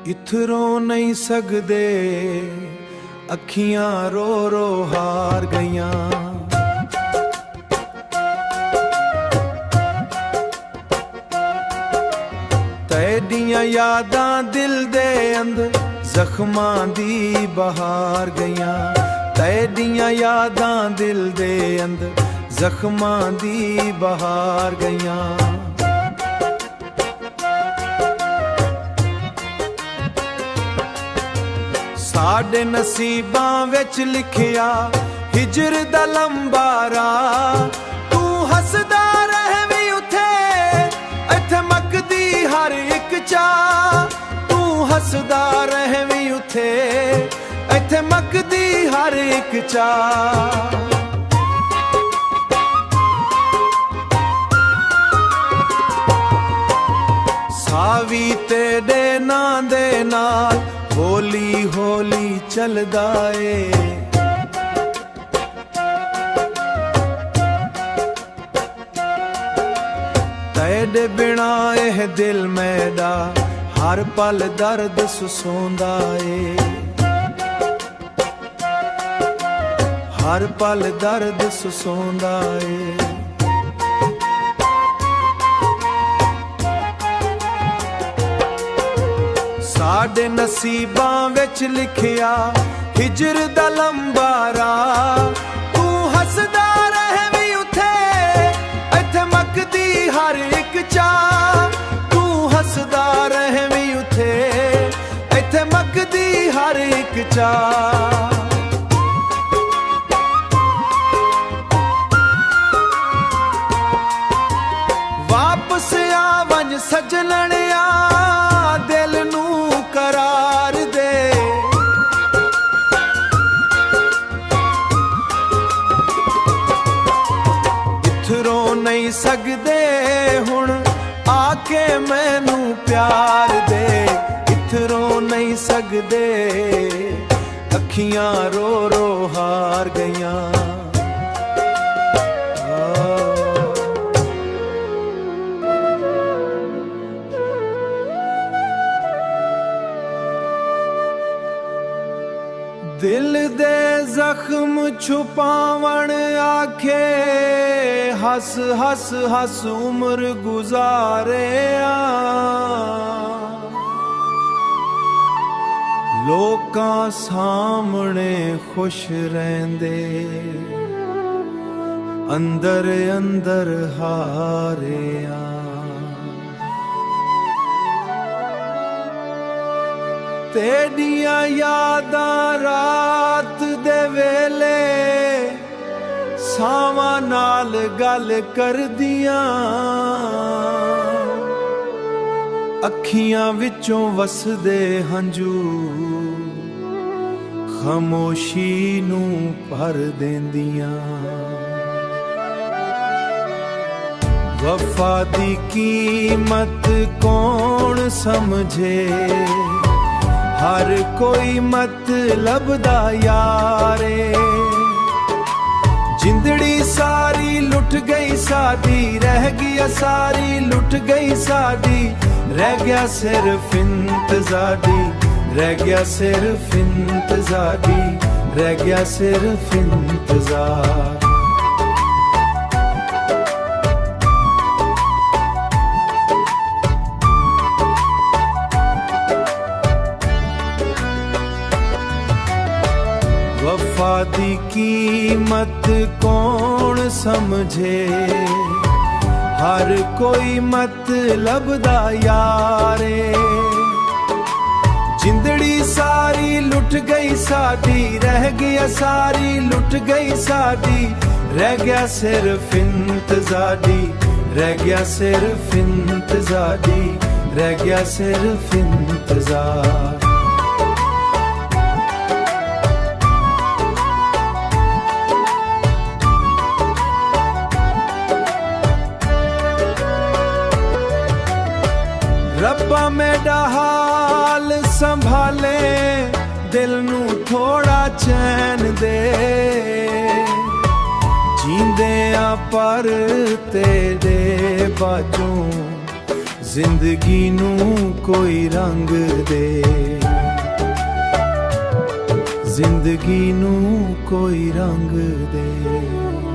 इथरों नहीं सकदे अखियां रो रो हार गईयां। तैडियां यादां दिल दे अंदर जख्मां दी बहार गईयां। तैडियां यादां दिल दे अंदर जख्मां दी बहार गईयां। साडे नसीबां विच लिखिया हिजर दा लंबा राह। तू हसदा रहवी उथे इत्थे मकदी हर एक चाह। तू हसदा रहवी उथे इत्थे मकदी हर एक चाह। सावी तेरे नां दे नाल होली होली चलदा ए। तेरे बिना एह दिल मेरा हर पल दर्द सुसोंदा ए। हर पल दर्द सुसोंदा ए। साडे नसीबां विच लिखिया हिजर दा लंबा राह। तू हसदा रहवी उथे इत्थे मकदी हर एक चाह। तू हसदा रहवी उथे इत्थे मकदी हर एक चाह। वापस आवन सजनणिया दिल नू करार दे। इथरों नहीं सकदे हुण आके मैनू प्यार दे। इथरों नहीं सकदे अखियां रो रो हार गईयां। दिल दे जख्म छुपावण आखे हस हस हस उम्र गुजारे लोकां सामने खुश रहंदे अंदर अंदर हारे तेडियां यादां रात दे वेले सावां नाल गल करदियां। अखियां विचों वसदे हंजू खामोशी नू भर देंदियां। वफा दी कीमत कौन समझे हर कोई मतलब दा यारे। जिंदड़ी सारी लुट गई साडी रह गई सारी लुट गई साडी। रह गया सिर्फ इंतज़ारी रह गया सिर्फ इंतज़ारी रह गया सिर्फ इंतज़ार। वफा दी कीमत कौन समझे हर कोई मतलब दा यारे। जिंदड़ी सारी लुट गई साडी रह गया सारी लुट गई साडी। रह गया सिर्फ इंतज़ारी रह गया सिर्फ इंतज़ारी रह गया सिर्फ इंतज़ार। रब्बा मेरा हाल संभाले दिल नू थोड़ा चैन दे। जींदे पर तेरे बाजों जिंदगी नू कोई रंग दे। ਜ਼ਿੰਦਗੀ ਨੂੰ ਕੋਈ ਰੰਗ ਦੇ।